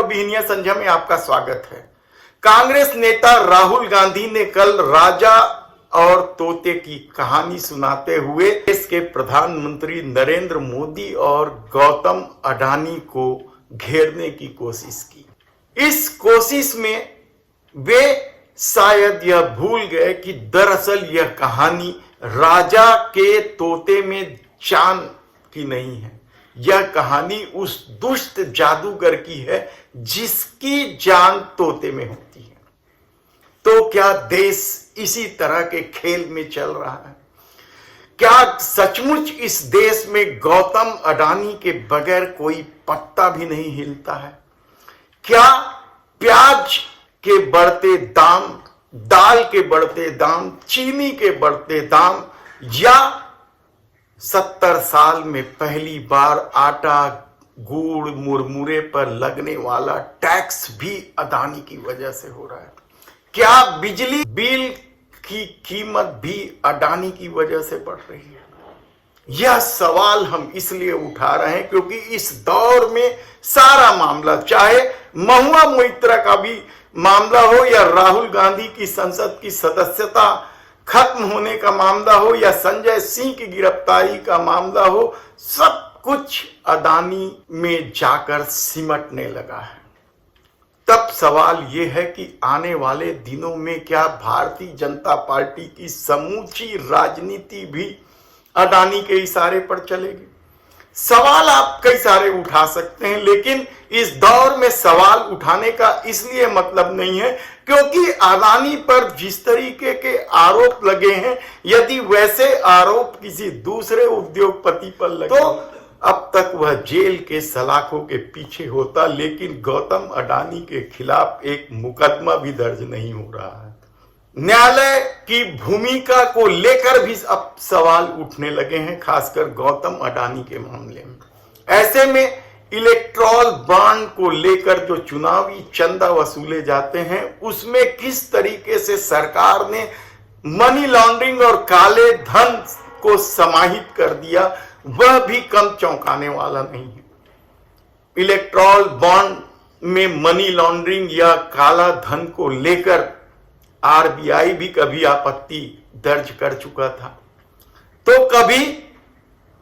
बिहनिया संध्या में आपका स्वागत है। कांग्रेस नेता राहुल गांधी ने कल राजा और तोते की कहानी सुनाते हुए देश के प्रधानमंत्री नरेंद्र मोदी और गौतम अडानी को घेरने की कोशिश की। इस कोशिश में वे शायद यह भूल गए कि दरअसल यह कहानी राजा के तोते में जान की नहीं है। यह कहानी उस दुष्ट जादूगर की है जिसकी जान तोते में होती है। तो क्या देश इसी तरह के खेल में चल रहा है? क्या सचमुच इस देश में गौतम अडानी के बगैर कोई पत्ता भी नहीं हिलता है? क्या प्याज के बढ़ते दाम, दाल के बढ़ते दाम, चीनी के बढ़ते दाम या 70 साल में पहली बार आटा, गुड़, मुरमुरे पर लगने वाला टैक्स भी अडानी की वजह से हो रहा है? क्या बिजली बिल की कीमत भी अडानी की वजह से बढ़ रही है? यह सवाल हम इसलिए उठा रहे हैं क्योंकि इस दौर में सारा मामला, चाहे महुआ मोइत्रा का भी मामला हो या राहुल गांधी की संसद की सदस्यता खत्म होने का मामला हो या संजय सिंह की गिरफ्तारी का मामला हो, सब कुछ अडानी में जाकर सिमटने लगा है। तब सवाल यह है कि आने वाले दिनों में क्या भारतीय जनता पार्टी की समूची राजनीति भी अडानी के इशारे पर चलेगी? सवाल आप कई सारे उठा सकते हैं, लेकिन इस दौर में सवाल उठाने का इसलिए मतलब नहीं है क्योंकि अडानी पर जिस तरीके के आरोप लगे हैं, यदि वैसे आरोप किसी दूसरे उद्योगपति पर लगे तो अब तक वह जेल के सलाखों के पीछे होता, लेकिन गौतम अडानी के खिलाफ एक मुकदमा भी दर्ज नहीं हो रहा है। न्यायालय की भूमिका को लेकर भी अब सवाल उठने लगे हैं, खासकर गौतम अडानी के मामले में। ऐसे में इलेक्टोरल बॉन्ड को लेकर जो चुनावी चंदा वसूले जाते हैं, उसमें किस तरीके से सरकार ने मनी लॉन्ड्रिंग और काले धन को समाहित कर दिया, वह भी कम चौंकाने वाला नहीं है। इलेक्टोरल बॉन्ड में मनी लॉन्ड्रिंग या काला धन को लेकर आरबीआई भी कभी आपत्ति दर्ज कर चुका था, तो कभी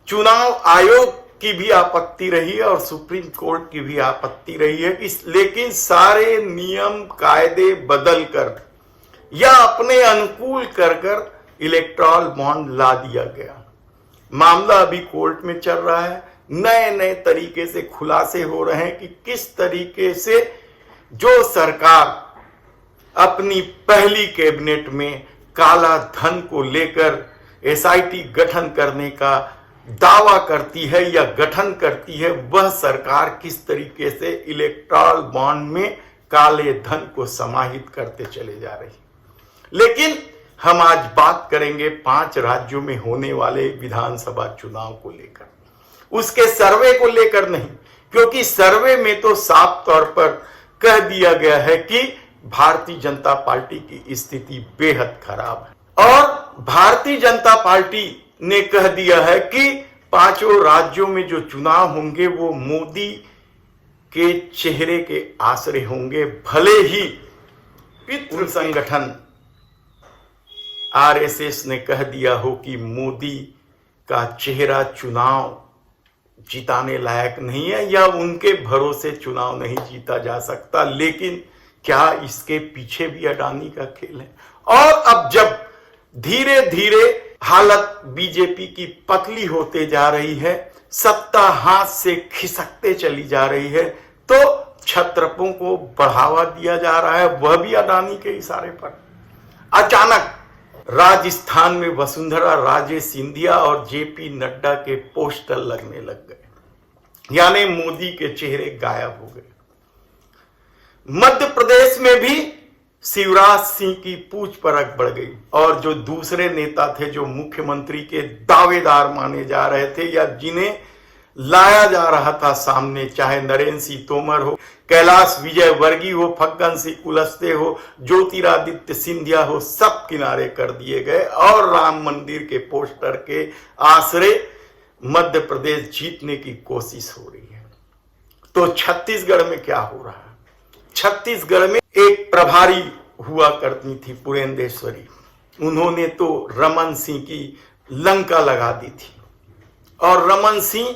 चुनाव आयोग की भी आपत्ति रही है और सुप्रीम कोर्ट की भी आपत्ति रही है। लेकिन सारे नियम कायदे बदलकर या अपने अनुकूल कर इलेक्टोरल बॉन्ड ला दिया गया। मामला अभी कोर्ट में चल रहा है। नए नए तरीके से खुलासे हो रहे हैं कि किस तरीके से जो सरकार अपनी पहली कैबिनेट में काला धन को लेकर एसआईटी गठन करने का दावा करती है या गठन करती है, वह सरकार किस तरीके से इलेक्टोरल बॉन्ड में काले धन को समाहित करते चले जा रही है। लेकिन हम आज बात करेंगे 5 राज्यों में होने वाले विधानसभा चुनाव को लेकर, उसके सर्वे को लेकर नहीं, क्योंकि सर्वे में तो साफ तौर पर कह दिया गया है कि भारतीय जनता पार्टी की स्थिति बेहद खराब है। और भारतीय जनता पार्टी ने कह दिया है कि 5 राज्यों में जो चुनाव होंगे वो मोदी के चेहरे के आसरे होंगे, भले ही पितृ संगठन आरएसएस ने कह दिया हो कि मोदी का चेहरा चुनाव जिताने लायक नहीं है या उनके भरोसे चुनाव नहीं जीता जा सकता। लेकिन क्या इसके पीछे भी अडानी का खेल है? और अब जब धीरे धीरे हालत बीजेपी की पतली होते जा रही है, सत्ता हाथ से खिसकते चली जा रही है, तो क्षत्रपों को बढ़ावा दिया जा रहा है, वह भी अडानी के इशारे पर। अचानक राजस्थान में वसुंधरा राजे सिंधिया और जेपी नड्डा के पोस्टर लगने लग गए, यानी मोदी के चेहरे गायब हो गए। मध्य प्रदेश में भी शिवराज सिंह की पूछ परख बढ़ गई और जो दूसरे नेता थे, जो मुख्यमंत्री के दावेदार माने जा रहे थे या जिन्हें लाया जा रहा था सामने, चाहे नरेंद्र सिंह तोमर हो, कैलाश विजयवर्गीय हो, फग्गन सिंह कुलस्ते हो, ज्योतिरादित्य सिंधिया हो, सब किनारे कर दिए गए और राम मंदिर के पोस्टर के आसरे मध्य प्रदेश जीतने की कोशिश हो रही है। तो छत्तीसगढ़ में क्या हो रहा है? छत्तीसगढ़ में एक प्रभारी हुआ करती थी पुरेंदेश्वरी, उन्होंने तो रमन सिंह की लंका लगा दी थी और रमन सिंह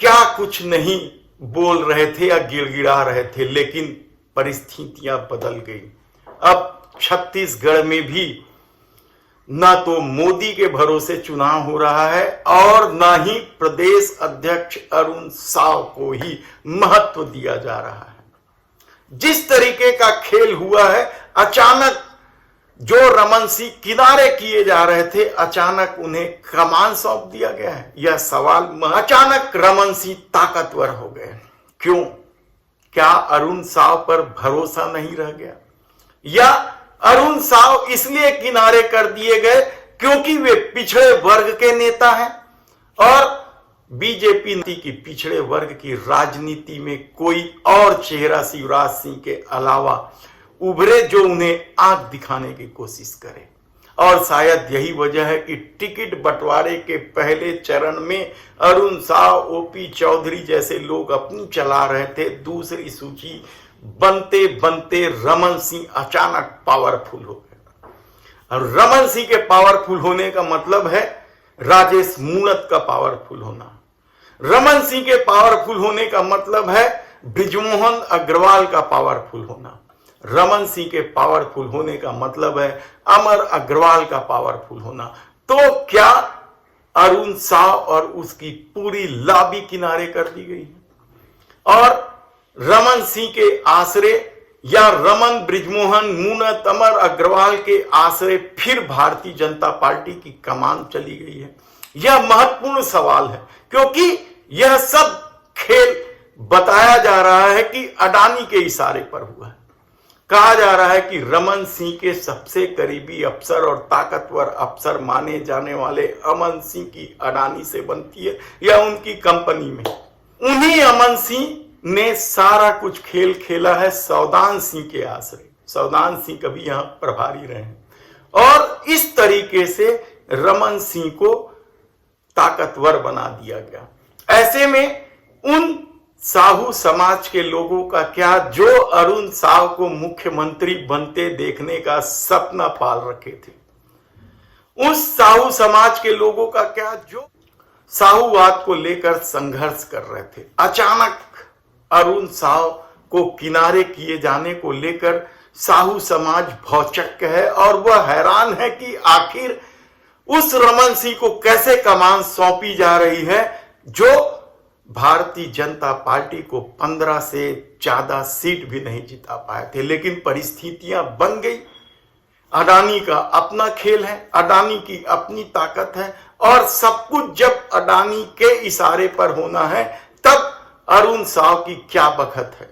क्या कुछ नहीं बोल रहे थे या गिड़गिड़ा रहे थे, लेकिन परिस्थितियां बदल गई। अब छत्तीसगढ़ में भी ना तो मोदी के भरोसे चुनाव हो रहा है और ना ही प्रदेश अध्यक्ष अरुण साव को ही महत्व दिया जा रहा है। जिस तरीके का खेल हुआ है, अचानक जो रमन सिंह किनारे किए जा रहे थे, अचानक उन्हें कमान सौंप दिया गया है। यह सवाल, अचानक रमन सिंह ताकतवर हो गए। क्यों? क्या अरुण साव पर भरोसा नहीं रह गया, या अरुण साव इसलिए किनारे कर दिए गए क्योंकि वे पिछड़े वर्ग के नेता हैं और बीजेपी की पिछड़े वर्ग की राजनीति में कोई और चेहरा शिवराज सिंह के अलावा उभरे जो उन्हें आंख दिखाने की कोशिश करे। और शायद यही वजह है कि टिकट बंटवारे के पहले चरण में अरुण साव, ओपी चौधरी जैसे लोग अपनी चला रहे थे। दूसरी सूची बनते बनते रमन सिंह अचानक पावरफुल हो गए और रमन सिंह के पावरफुल होने का मतलब है राजेश मूणत का पावरफुल होना। रमन सिंह के पावरफुल होने का मतलब है बृजमोहन अग्रवाल का पावरफुल होना। रमन सिंह के पावरफुल होने का मतलब है अमर अग्रवाल का पावरफुल होना। तो क्या अरुण साव और उसकी पूरी लॉबी किनारे कर दी गई है और रमन सिंह के आश्रय या रमन, बृजमोहन, मूणत, अमर अग्रवाल के आश्रय फिर भारतीय जनता पार्टी की कमान चली गई है? यह महत्वपूर्ण सवाल है क्योंकि यह सब खेल बताया जा रहा है कि अडानी के इशारे पर हुआ है। कहा जा रहा है कि रमन सिंह के सबसे करीबी अफसर और ताकतवर अफसर माने जाने वाले अमन सिंह की अडानी से बनती है या उनकी कंपनी में। उन्हीं अमन सिंह ने सारा कुछ खेल खेला है सौदान सिंह के आश्रय। सौदान सिंह कभी यहां प्रभारी रहे हैं और इस तरीके से रमन सिंह को ताकतवर बना दिया गया। ऐसे में उन साहू समाज के लोगों का क्या जो अरुण साव को मुख्यमंत्री बनते देखने का सपना पाल रखे थे? उस साहू समाज के लोगों का क्या जो साहूवाद को लेकर संघर्ष कर रहे थे? अचानक अरुण साव को किनारे किए जाने को लेकर साहू समाज भौचक्क है और वह हैरान है कि आखिर उस रमन सिंह को कैसे कमान सौंपी जा रही है जो भारतीय जनता पार्टी को 15 से ज्यादा सीट भी नहीं जिता पाए थे। लेकिन परिस्थितियां बन गई। अडानी का अपना खेल है, अडानी की अपनी ताकत है और सब कुछ जब अडानी के इशारे पर होना है तब अरुण साव की क्या बखत है?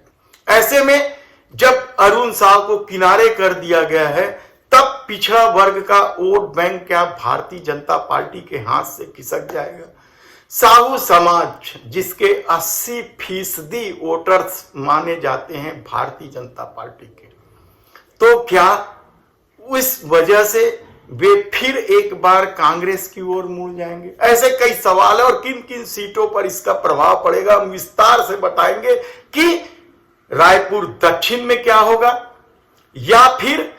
ऐसे में जब अरुण साव को किनारे कर दिया गया है तब पिछड़ा वर्ग का वोट बैंक क्या भारतीय जनता पार्टी के हाथ से खिसक जाएगा? साहू समाज जिसके 80% वोटर्स माने जाते हैं भारतीय जनता पार्टी के, तो क्या इस वजह से वे फिर एक बार कांग्रेस की ओर मुड़ जाएंगे? ऐसे कई सवाल है और किन किन सीटों पर इसका प्रभाव पड़ेगा हम विस्तार से बताएंगे कि रायपुर दक्षिण में क्या होगा या फिर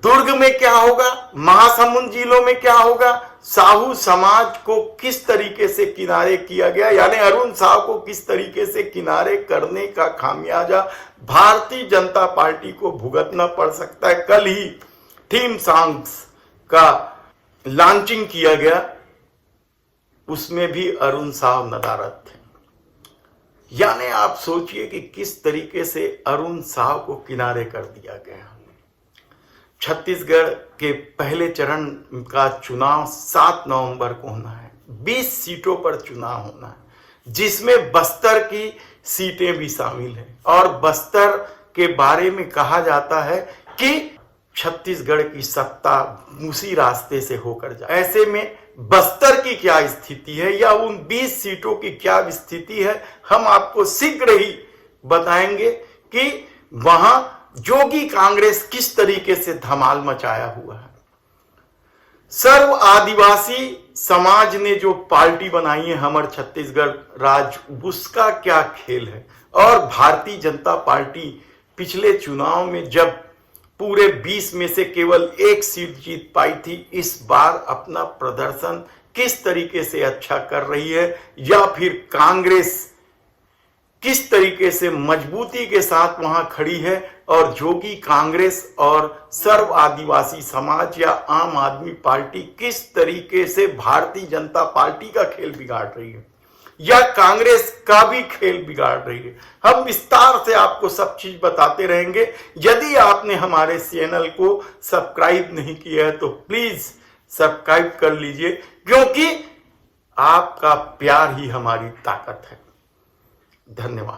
दुर्ग में क्या होगा, महासमुंद जिलों में क्या होगा, साहू समाज को किस तरीके से किनारे किया गया, यानी अरुण साव को किस तरीके से किनारे करने का खामियाजा भारतीय जनता पार्टी को भुगतना पड़ सकता है। कल ही थीम सॉन्ग्स का लॉन्चिंग किया गया, उसमें भी अरुण साव नदारद थे। यानी आप सोचिए कि किस तरीके से अरुण साव को किनारे कर दिया गया। छत्तीसगढ़ के पहले चरण का चुनाव 7 नवंबर को होना है। 20 सीटों पर चुनाव होना है जिसमें बस्तर की सीटें भी शामिल हैं और बस्तर के बारे में कहा जाता है कि छत्तीसगढ़ की सत्ता उसी रास्ते से होकर जाए। ऐसे में बस्तर की क्या स्थिति है या उन 20 सीटों की क्या स्थिति है, हम आपको शीघ्र ही बताएंगे कि वहां जोगी कांग्रेस किस तरीके से धमाल मचाया हुआ है। सर्व आदिवासी समाज ने जो पार्टी बनाई है हमर छत्तीसगढ़ राज्य, उसका क्या खेल है और भारतीय जनता पार्टी पिछले चुनाव में जब पूरे 20 में से केवल 1 सीट जीत पाई थी, इस बार अपना प्रदर्शन किस तरीके से अच्छा कर रही है, या फिर कांग्रेस किस तरीके से मजबूती के साथ वहां खड़ी है और जोगी कांग्रेस और सर्व आदिवासी समाज या आम आदमी पार्टी किस तरीके से भारतीय जनता पार्टी का खेल बिगाड़ रही है या कांग्रेस का भी खेल बिगाड़ रही है। हम विस्तार से आपको सब चीज बताते रहेंगे। यदि आपने हमारे चैनल को सब्सक्राइब नहीं किया है तो प्लीज सब्सक्राइब कर लीजिए, क्योंकि आपका प्यार ही हमारी ताकत है। धन्यवाद।